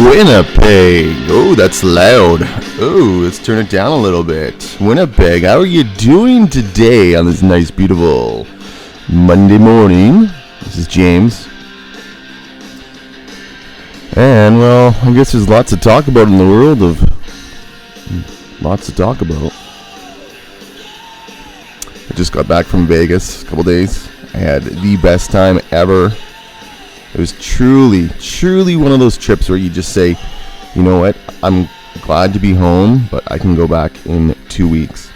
Winnipeg. Oh, that's loud. Oh, let's turn it down a little bit. Winnipeg, how are you doing today on this nice, beautiful Monday morning? This is James. And, well, I guess there's lots to talk about in the world of... Lots to talk about. I just got back from Vegas a couple days. I had the best time ever. It was truly one of those trips where you just say, you know what, I'm glad to be home, but I can go back in 2 weeks.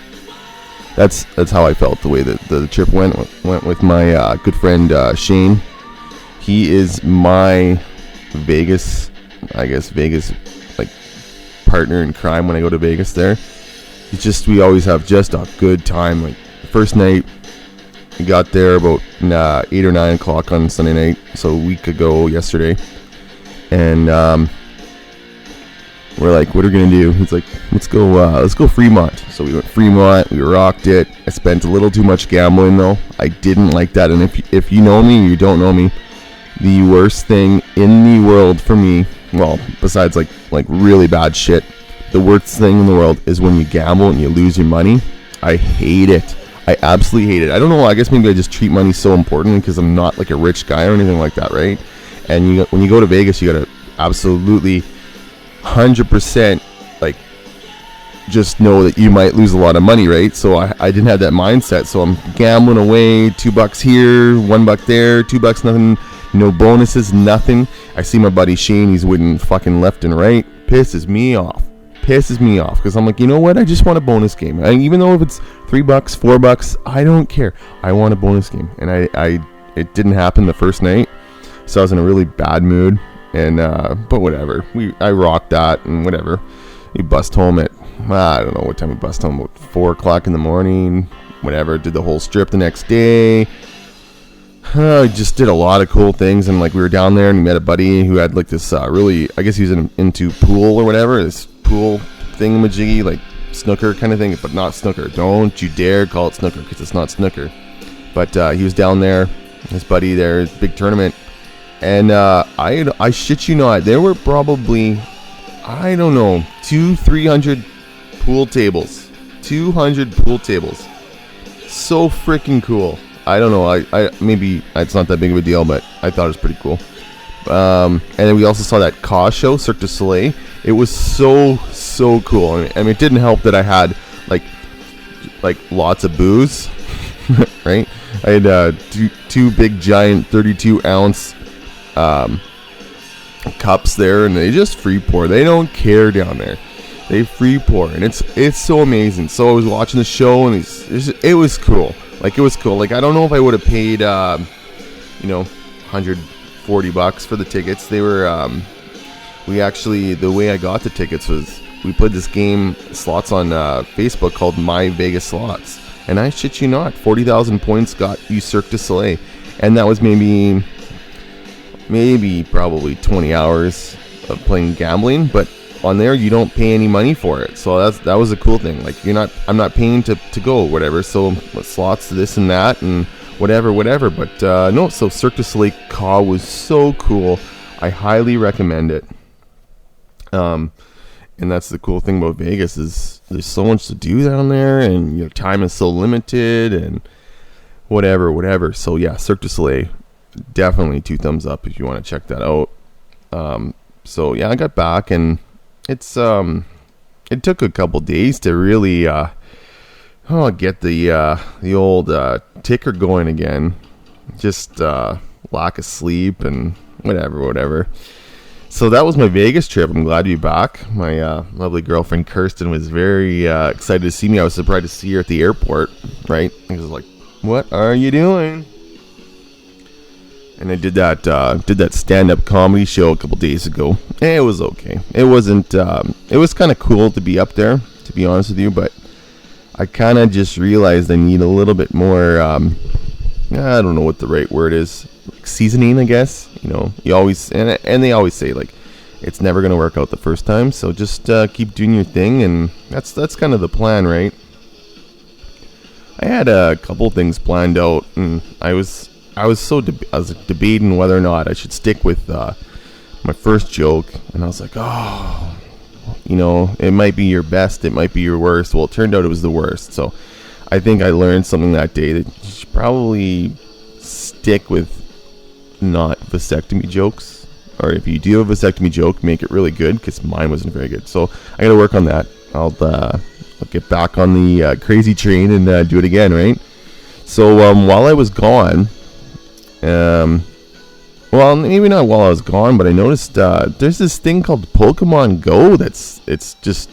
That's how I felt the way that the trip went with my good friend Shane. He is my Vegas like partner in crime when I go to Vegas there. We always have just a good time. Like the first night, we got there about 8 or 9 o'clock on Sunday night, so a week ago yesterday, and we're like, what are we gonna do? He's like, let's go Fremont. So we went Fremont, we rocked it. I spent a little too much gambling though. I didn't like that, and if you know me or you don't know me, the worst thing in the world for me, well, besides like really bad shit, the worst thing in the world is when you gamble and you lose your money. I hate it. I absolutely hate it. I don't know. I guess maybe I just treat money so important because I'm not like a rich guy or anything like that, right? And when you go to Vegas, you gotta absolutely 100% like just know that you might lose a lot of money, right? So I didn't have that mindset. So I'm gambling away, $2 here, $1 there, $2 nothing, no bonuses, nothing. I see my buddy Shane. He's winning fucking left and right. Pisses me off because I'm like, you know what, I just want a bonus game. Even though if it's $3 $4, I don't care. I want a bonus game, and it didn't happen the first night, so I was in a really bad mood. And but whatever, I rocked that, and whatever. We bust home at I don't know what time we bust home, about 4 o'clock in the morning. Whatever, did the whole strip the next day. I just did a lot of cool things, and like we were down there and we met a buddy who had like this really, I guess he was into pool or whatever, this pool thingamajiggy, like snooker kind of thing, but not snooker. Don't you dare call it snooker because it's not snooker. But he was down there, his buddy there, big tournament, and I shit you not, there were probably, I don't know, 200-300 pool tables. 200 pool tables. So freaking cool. I don't know. I maybe it's not that big of a deal, but I thought it was pretty cool. And then we also saw that Ka show, Cirque du Soleil. It was so cool. I mean, it didn't help that I had like lots of booze, right? I had two big giant 32-ounce cups there, and they just free pour. They don't care down there. They free pour, and it's so amazing. So I was watching the show, and it was cool. Like, it was cool. Like, I don't know if I would have paid, $140 for the tickets. They were, the way I got the tickets was, we played this game, slots on Facebook called My Vegas Slots. And I shit you not, 40,000 points got you Cirque du Soleil. And that was maybe probably 20 hours of playing gambling, but on there you don't pay any money for it, so that was a cool thing. Like, I'm not paying to go whatever, so slots this and that and whatever, but no, so Cirque du Soleil Ka was so cool. I highly recommend it. And that's the cool thing about Vegas, is there's so much to do down there, and your time is so limited, and whatever. So yeah, Cirque du Soleil, definitely 2 thumbs up if you want to check that out. So yeah, I got back, and it took a couple days to really get the old ticker going again. Just lack of sleep and whatever. So that was my Vegas trip. I'm glad to be back. My lovely girlfriend Kirsten was very excited to see me. I was surprised to see her at the airport, right? I was like, what are you doing? And I did that stand-up comedy show a couple days ago. It was okay. It wasn't. It was kind of cool to be up there, to be honest with you. But I kind of just realized I need a little bit more. I don't know what the right word is. Like seasoning, I guess. You always and they always say like it's never gonna work out the first time. So just keep doing your thing, and that's kind of the plan, right? I had a couple things planned out, and I was debating whether or not I should stick with my first joke, and I was like, oh, it might be your best, it might be your worst. Well, it turned out it was the worst. So I think I learned something that day, that you should probably stick with not vasectomy jokes, or if you do a vasectomy joke, make it really good, because mine wasn't very good. So I gotta work on that. I'll get back on the crazy train and do it again, right? So while I was gone, well, maybe not while I was gone, but I noticed there's this thing called Pokemon Go it's just,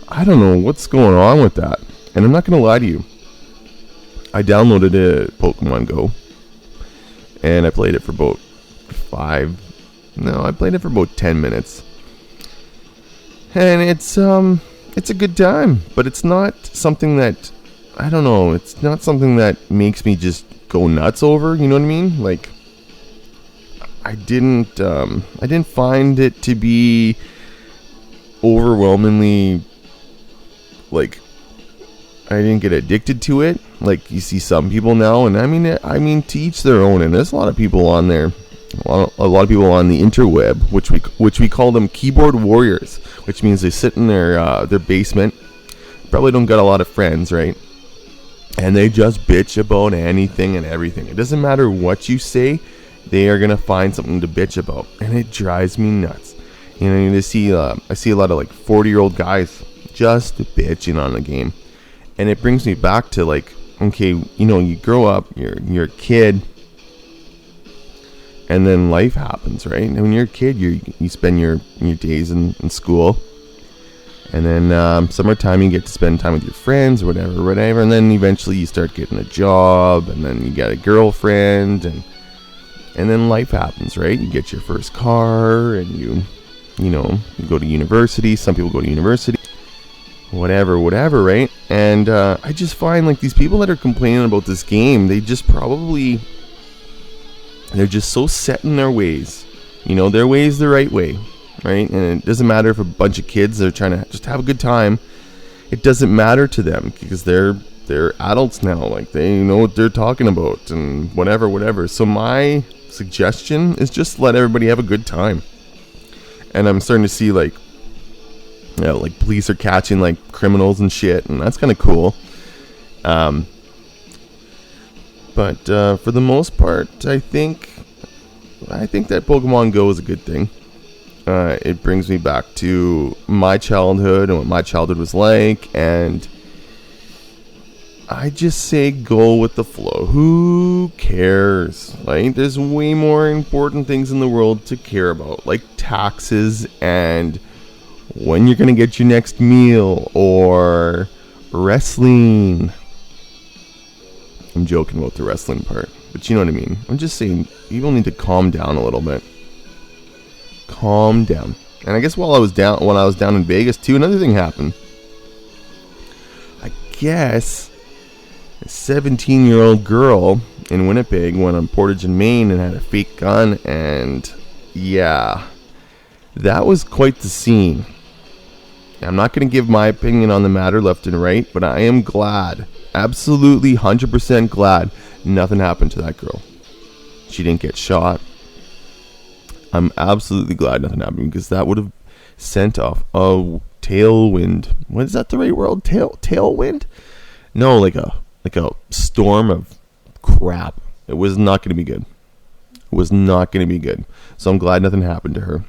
I don't know what's going on with that. And I'm not going to lie to you. I downloaded a Pokemon Go, and I played it for about 10 minutes. And it's a good time, but it's not something that, I don't know, it's not something that makes me just go nuts over, you know what I mean? Like, I didn't find it to be overwhelmingly, like, I didn't get addicted to it like you see some people now. And I mean to each their own, and there's a lot of people on there, a lot of people on the interweb, which we call them keyboard warriors, which means they sit in their basement, probably don't got a lot of friends, right? And they just bitch about anything and everything. It doesn't matter what you say, they are gonna find something to bitch about, and it drives me nuts. I see a lot of like 40-year-old guys just bitching on the game, and it brings me back to, like, okay, you grow up, you're a kid, and then life happens, right? And when you're a kid, you spend your days in school, and then summertime you get to spend time with your friends or whatever, and then eventually you start getting a job, and then you get a girlfriend, and then life happens, right? You get your first car, and you go to university. Some people go to university, whatever, right? And I just find, like, these people that are complaining about this game, they're just so set in their ways. Their way is the right way, right? And it doesn't matter if a bunch of kids are trying to just have a good time. It doesn't matter to them, because they're adults now. Like, they know what they're talking about, and whatever. So my suggestion is just let everybody have a good time. And I'm starting to see, like, like police are catching, like, criminals and shit, and that's kind of cool. But for the most part, I think that Pokemon Go is a good thing. It brings me back to my childhood and what my childhood was like, and I just say go with the flow. Who cares? Like, there's way more important things in the world to care about, like taxes and when you're gonna get your next meal, or wrestling. I'm joking about the wrestling part, but you know what I mean. I'm just saying, people need to calm down a little bit. Calm down. And I guess when I was down in Vegas too, another thing happened. I guess a 17-year-old girl in Winnipeg went on Portage in Maine and had a fake gun, and yeah, that was quite the scene. I'm not going to give my opinion on the matter left and right, but I am glad, absolutely 100% glad, nothing happened to that girl. She didn't get shot. I'm absolutely glad nothing happened, because that would have sent off a tailwind. What is that, the right word? Tailwind? No, like a storm of crap. It was not going to be good. It was not going to be good. So I'm glad nothing happened to her,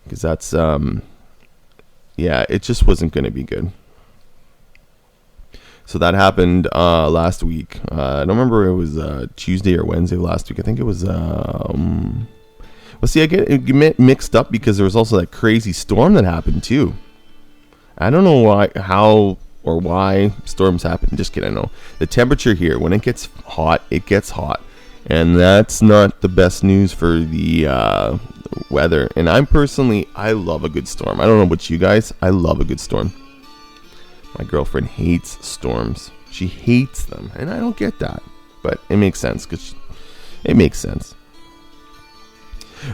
because that's yeah, it just wasn't going to be good. So that happened last week. I don't remember if it was Tuesday or Wednesday last week. I think it was well, see, I get it mixed up, because there was also that crazy storm that happened too. I don't know how or why storms happen. Just kidding. I know the temperature here, when it gets hot, it gets hot, and that's not the best news for the weather. And I love a good storm. I don't know about you guys. I love a good storm. My girlfriend hates storms. She hates them, and I don't get that, but it makes sense, because it makes sense.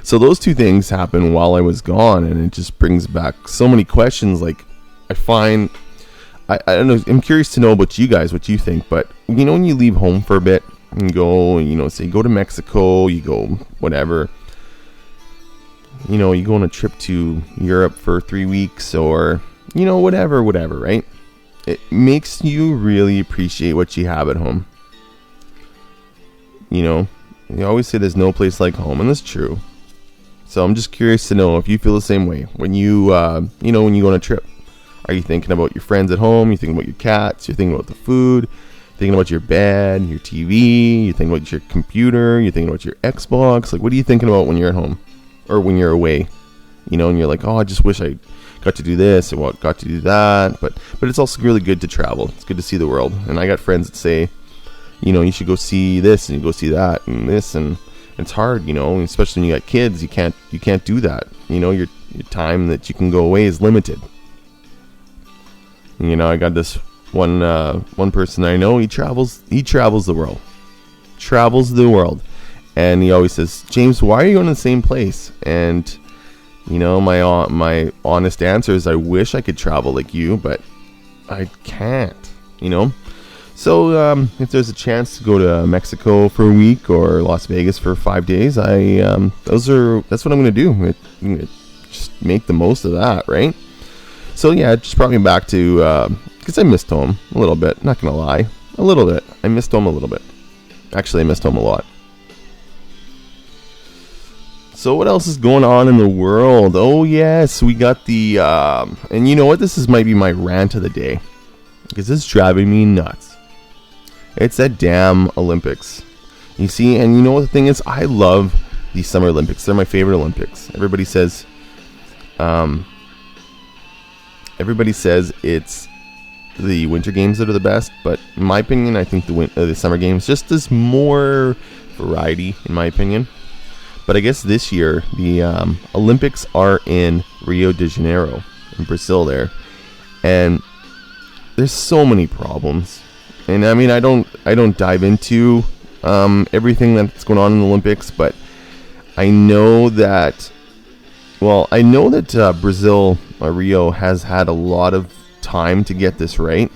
So those two things happened while I was gone, and it just brings back so many questions. Like, I don't know, I'm curious to know about you guys, what you think. But when you leave home for a bit and go, say you go to Mexico, you go whatever, you go on a trip to Europe for 3 weeks, or whatever, right? It makes you really appreciate what you have at home. You always say there's no place like home, and that's true. So I'm just curious to know if you feel the same way when you when you go on a trip. Are you thinking about your friends at home? You thinking about your cats? You're thinking about the food? Thinking about your bed, your TV? You thinking about your computer? You thinking about your Xbox? Like, what are you thinking about when you're at home, or when you're away? And you're like, oh, I just wish I got to do this or got to do that. But it's also really good to travel. It's good to see the world. And I got friends that say, you should go see this and you go see that and this, and it's hard, especially when you got kids. You can't do that. Your time that you can go away is limited. I got this one person I know. He travels the world, and he always says, James, why are you going to the same place? And my honest answer is, I wish I could travel like you, but I can't. So if there's a chance to go to Mexico for a week or Las Vegas for 5 days, that's what I'm going to do. Just make the most of that, right? So yeah, it just brought me back to, because I missed home a little bit, not going to lie. A little bit. I missed home a little bit. Actually, I missed home a lot. So what else is going on in the world? Oh yes, we got the, and you know what? This might be my rant of the day, because this is driving me nuts. It's that damn Olympics. You see, and you know what the thing is? I love the Summer Olympics. They're my favorite Olympics. Everybody says it's the Winter Games that are the best, but in my opinion, I think the Summer Games, just there's more variety, in my opinion. But I guess this year, the Olympics are in Rio de Janeiro, in Brazil there. And there's so many problems. And I mean, I don't dive into everything that's going on in the Olympics, but I know that Brazil, Rio, has had a lot of time to get this right.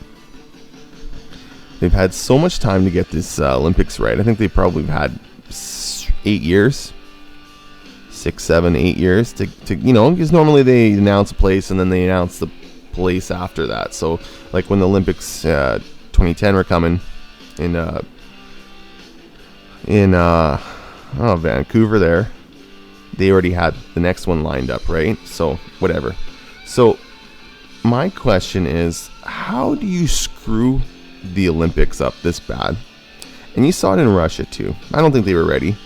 They've had so much time to get this Olympics right. I think they've probably had 8 years. 6, 7, 8 years to because normally they announce a place and then they announce the place after that. So like when the Olympics 2010 were coming in Vancouver there, they already had the next one lined up, right? So whatever. So my question is, how do you screw the Olympics up this bad? And you saw it in Russia too. I don't think they were ready.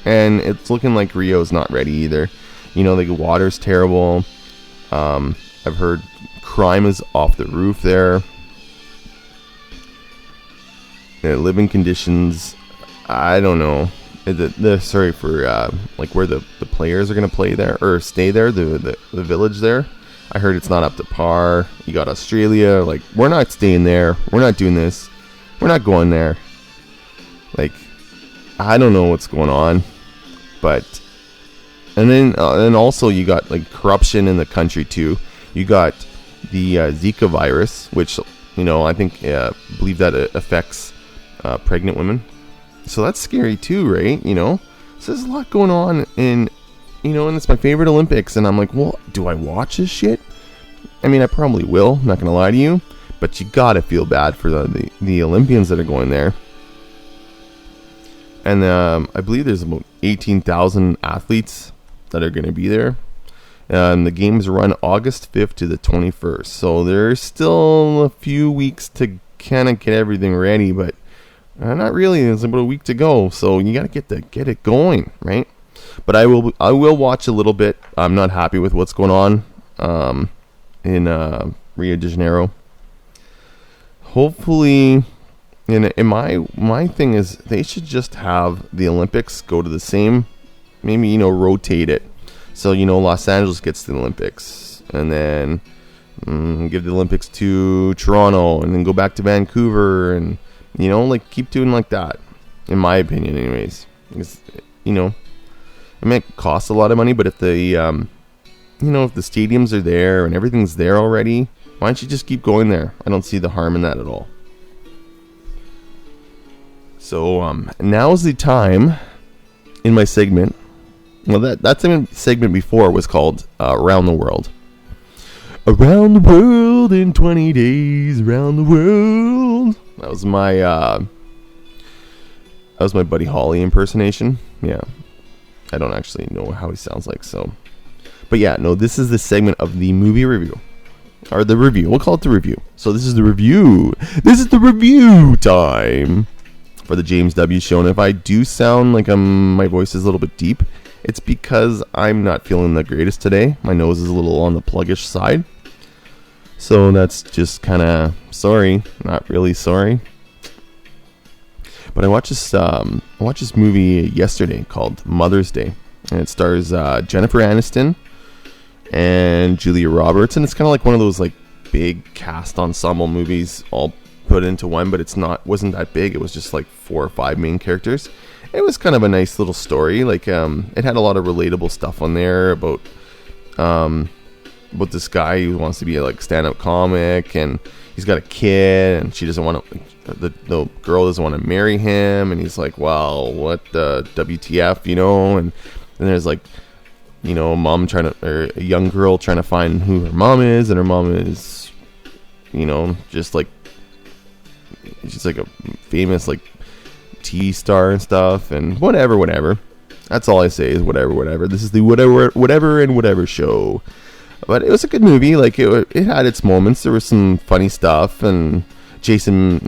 And it's looking like Rio's not ready either. The water's terrible. I've heard crime is off the roof there. The living conditions, I don't know. Sorry for like where the players are going to play there or stay there, the village there. I heard it's not up to par. You got Australia, like, we're not staying there. We're not doing this. We're not going there. Like, I don't know what's going on. But, and then also you got like corruption in the country too. You got the Zika virus, which, I think, believe that it affects pregnant women. So that's scary too, right? So there's a lot going on and it's my favorite Olympics. And I'm like, well, do I watch this shit? I mean, I probably will, I'm not going to lie to you. But you got to feel bad for the Olympians that are going there. And I believe there's about 18,000 athletes that are going to be there. And the games run August 5th to the 21st. So there's still a few weeks to kind of get everything ready. But not really. There's about a week to go. So you got to get it going, right? But I will watch a little bit. I'm not happy with what's going on in Rio de Janeiro. Hopefully... And my thing is, they should just have the Olympics go to the same, maybe, rotate it. So, Los Angeles gets the Olympics, and then give the Olympics to Toronto, and then go back to Vancouver, and, like, keep doing like that, in my opinion, anyways. Because, it might cost a lot of money, but if the, if the stadiums are there and everything's there already, why don't you just keep going there? I don't see the harm in that at all. So now's the time in my segment Well, that segment before was called Around the World. Around the world in 20 days, around the world. That was my Buddy Holly impersonation. Yeah. I don't actually know how he sounds like, so. But yeah, no, this is the segment of the movie review. Or the review. We'll call it the review. So this is the review. This is the review time for the James W. Show. And if I do sound like my voice is a little bit deep, it's because I'm not feeling the greatest today. My nose is a little on the pluggish side. So that's just kind of sorry. Not really sorry. But I watched this movie yesterday called Mother's Day. And it stars Jennifer Aniston and Julia Roberts, and it's kind of like one of those like big cast ensemble movies all put into one, but wasn't that big. It was just like 4 or 5 main characters. It was kind of a nice little story. Like it had a lot of relatable stuff on there about this guy who wants to be a like stand-up comic, and he's got a kid, and she doesn't want to. The girl doesn't want to marry him, and he's like, well, what the WTF, you know? And then there's like, you know, a young girl trying to find who her mom is, and her mom is, you know, just like, she's like a famous like TV star and stuff, and whatever. That's all I say is whatever. This is the whatever show. But it was a good movie. Like it had its moments. There was some funny stuff, and Jason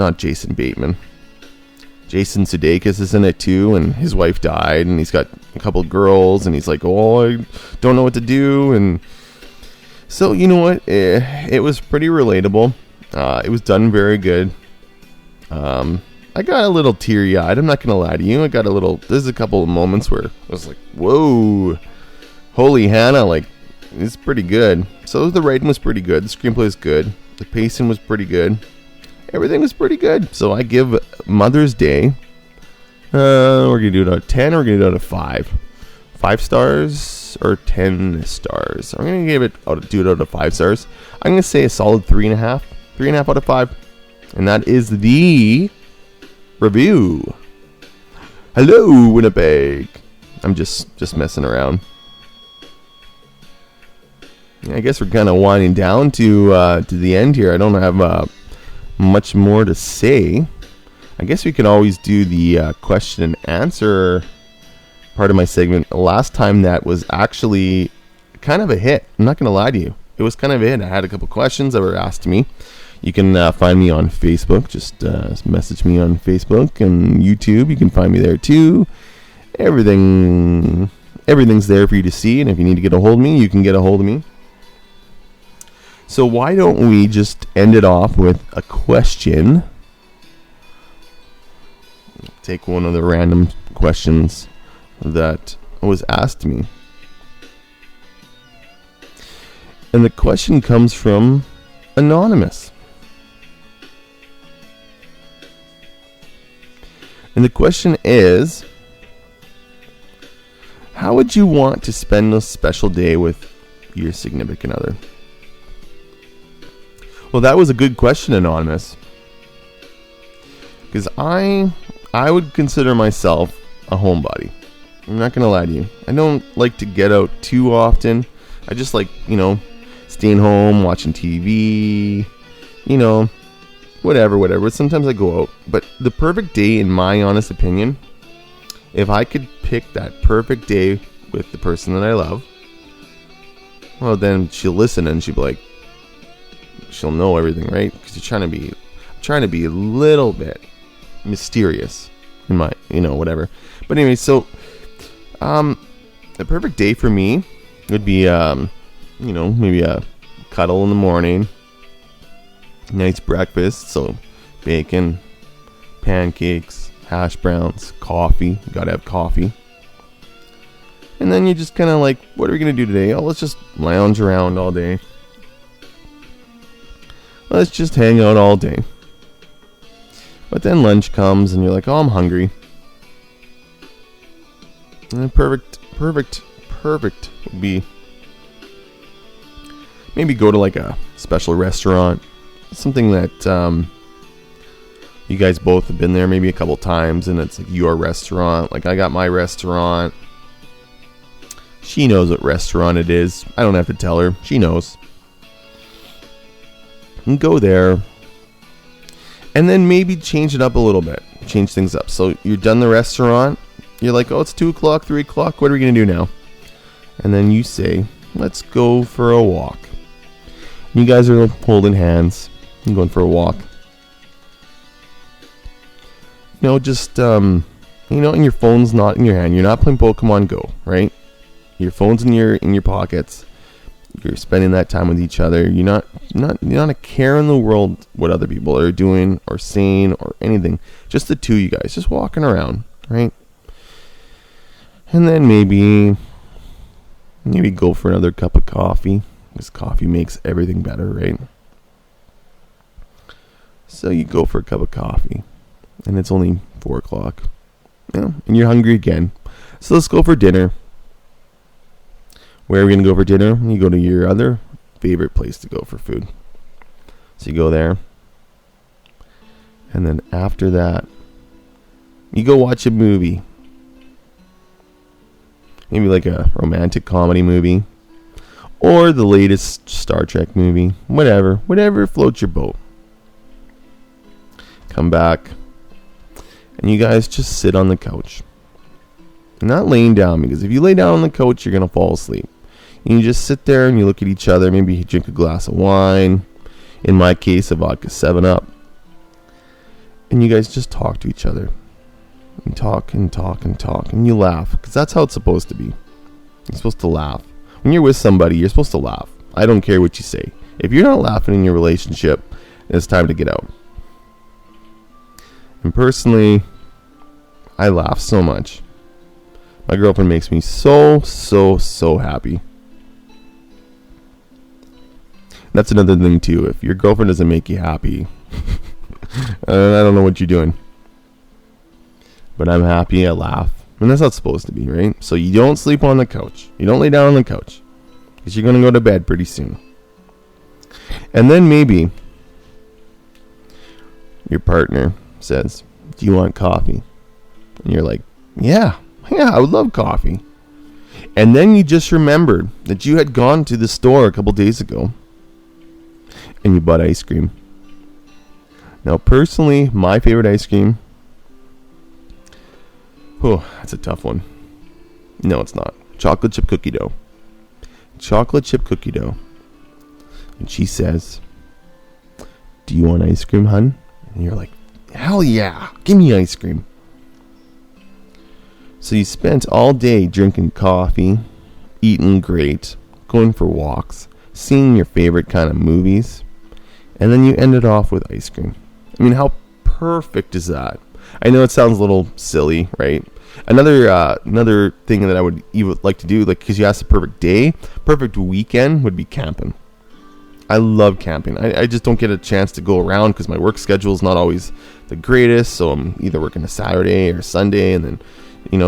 Sudeikis is in it too, and his wife died, and he's got a couple of girls, and he's like, oh, I don't know what to do. And so, you know what, it was pretty relatable. It was done very good. I got a little teary-eyed, I'm not gonna lie to you. There's a couple of moments where I was like, whoa, holy Hannah, like, it's pretty good. So the writing was pretty good, the screenplay was good, the pacing was pretty good. Everything was pretty good. So I give Mother's Day, we're going to do it out of 10 or we're going to do it out of 5? 5 stars or 10 stars? I'm going to do it out of 5 stars. I'm going to say a solid 3.5. 3.5 out of 5. And that is the review. Hello, Winnipeg. I'm just messing around. I guess we're kind of winding down to the end here. I don't have much more to say. I guess we can always do the question and answer part of my segment. Last time that was actually kind of a hit. I'm not going to lie to you. It was kind of a hit. I had a couple questions that were asked to me. You can find me on Facebook. Just message me on Facebook and YouTube. You can find me there too. Everything's there for you to see. And if you need to get a hold of me, you can get a hold of me. So why don't we just end it off with a question? Take one of the random questions that was asked me. And the question comes from Anonymous. And the question is, how would you want to spend a special day with your significant other? Well, that was a good question, Anonymous. Because I would consider myself a homebody. I'm not going to lie to you. I don't like to get out too often. I just like, staying home, watching TV, whatever. Sometimes I go out. But the perfect day, in my honest opinion, if I could pick that perfect day with the person that I love, well, then she'll listen and she'll be like, she'll know everything, right? Because you're trying to be a little bit mysterious in my, whatever. But anyway, so the perfect day for me would be, maybe a cuddle in the morning, nice breakfast, so bacon, pancakes, hash browns, coffee. You gotta have coffee. And then you just kind of like, what are we gonna do today? Oh, let's just lounge around all day. Let's just hang out all day. But then lunch comes and you're like, oh, I'm hungry. And perfect would be maybe go to like a special restaurant. Something that you guys both have been there maybe a couple times and it's like your restaurant. Like I got my restaurant. She knows what restaurant it is. I don't have to tell her. She knows. And go there. And then maybe change it up a little bit. Change things up. So you're done the restaurant. You're like, oh, it's 2 o'clock, 3 o'clock. What are we going to do now? And then you say, let's go for a walk. You guys are holding hands and going for a walk. Just, and your phone's not in your hand. You're not playing Pokemon Go, right? Your phone's in your pockets. You're spending that time with each other. You're not a care in the world what other people are doing or saying or anything. Just the two of you guys, just walking around, right? And then maybe go for another cup of coffee. Because coffee makes everything better, right? So you go for a cup of coffee. And it's only 4 o'clock. And you're hungry again. So let's go for dinner. Where are we going to go for dinner? You go to your other favorite place to go for food. So you go there. And then after that, you go watch a movie. Maybe like a romantic comedy movie. Or the latest Star Trek movie. Whatever floats your boat. Come back. And you guys just sit on the couch. Not laying down, because if you lay down on the couch, you're going to fall asleep. And you just sit there and you look at each other. Maybe you drink a glass of wine. In my case, a vodka 7-Up. And you guys just talk to each other. And talk and talk and talk. And you laugh. Because that's how it's supposed to be. You're supposed to laugh. When you're with somebody, you're supposed to laugh. I don't care what you say. If you're not laughing in your relationship, it's time to get out. And personally, I laugh so much. My girlfriend makes me so happy. That's another thing too. If your girlfriend doesn't make you happy, I don't know what you're doing. But I'm happy, I laugh. And that's how it's supposed to be, right? So you don't sleep on the couch. You don't lay down on the couch. Because you're going to go to bed pretty soon. And then maybe your partner says, do you want coffee? And you're like, yeah, I would love coffee. And then you just remembered that you had gone to the store a couple days ago and you bought ice cream. Now, personally, my favorite ice cream, that's a tough one. No, it's not. Chocolate chip cookie dough. Chocolate chip cookie dough. And she says, do you want ice cream, hun? And you're like, hell yeah, give me ice cream. So you spent all day drinking coffee, eating great, going for walks, seeing your favorite kind of movies, and then you ended off with ice cream. I mean, how perfect is that? I know it sounds a little silly, right? Another thing that I would like to do, like, because you asked the perfect day, perfect weekend would be camping. I love camping. I just don't get a chance to go around because my work schedule is not always the greatest. So I'm either working a Saturday or Sunday, and then,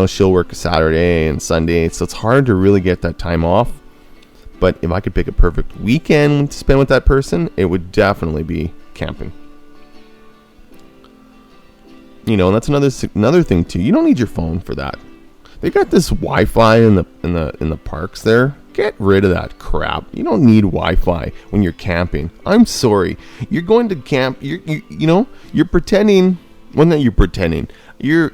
she'll work a Saturday and Sunday. So it's hard to really get that time off. But if I could pick a perfect weekend to spend with that person, it would definitely be camping. And that's another thing too. You don't need your phone for that. They got this Wi-Fi in the parks there. Get rid of that crap. You don't need Wi-Fi when you're camping. I'm sorry. You're going to camp. You're pretending. Well, not you're pretending. You're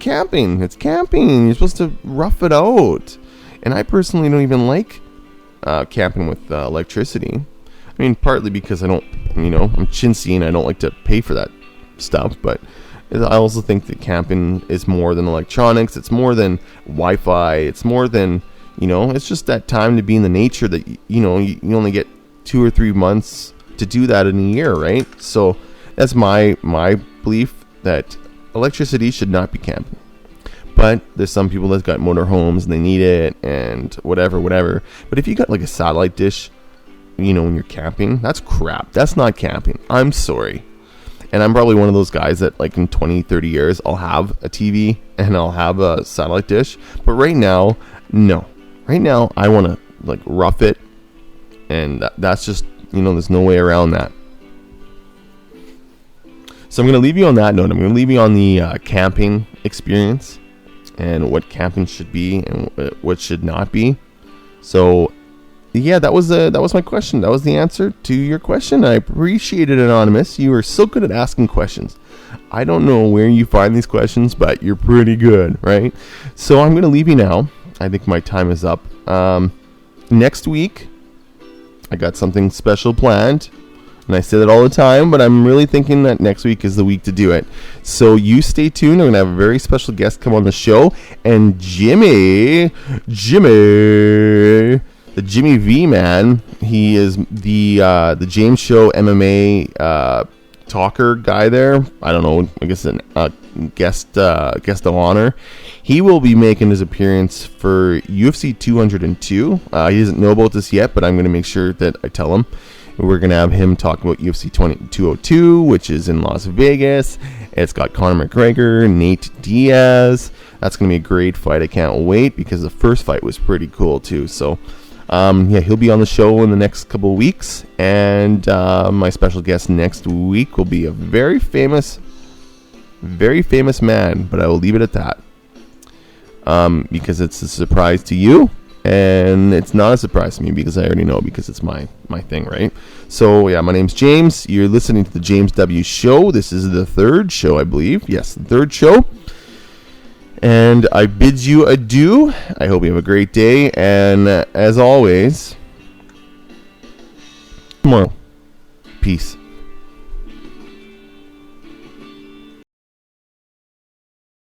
camping. It's camping. You're supposed to rough it out. And I personally don't even like camping with electricity. I mean, partly because I don't, I'm chintzy and I don't like to pay for that stuff. But I also think that camping is more than electronics. It's more than Wi-Fi. It's more than, it's just that time to be in the nature that, you only get 2 or 3 months to do that in a year, right? So that's my belief that electricity should not be camping. But there's some people that's got motorhomes and they need it and whatever. But if you got like a satellite dish, when you're camping, that's crap. That's not camping. I'm sorry. And I'm probably one of those guys that like in 20, 30 years, I'll have a TV and I'll have a satellite dish. But right now, no. Right now, I want to like rough it. And that's just, there's no way around that. So I'm going to leave you on that note. I'm going to leave you on the camping experience. and what camping should be and what should not be. So yeah, that was my question. That was the answer to your question. I appreciate it, Anonymous. You are so good at asking questions. I don't know where you find these questions, but you're pretty good, right? So I'm going to leave you now. I think my time is up. Next week, I got something special planned. And I say that all the time, but I'm really thinking that next week is the week to do it. So you stay tuned. We're going to have a very special guest come on the show. And Jimmy, the Jimmy V man, he is the James Show MMA talker guy there. I don't know, I guess a guest of honor. He will be making his appearance for UFC 202. He doesn't know about this yet, but I'm going to make sure that I tell him. We're going to have him talk about UFC 202, which is in Las Vegas. It's got Conor McGregor, Nate Diaz. That's going to be a great fight. I can't wait because the first fight was pretty cool too. So, yeah, he'll be on the show in the next couple of weeks. And my special guest next week will be a very famous man, but I will leave it at that. Because it's a surprise to you. And it's not a surprise to me because I already know, because it's my thing, right? So, yeah, my name's James. You're listening to the James W. Show. This is the third show, I believe. Yes, the third show. And I bid you adieu. I hope you have a great day. And as always, tomorrow. Peace.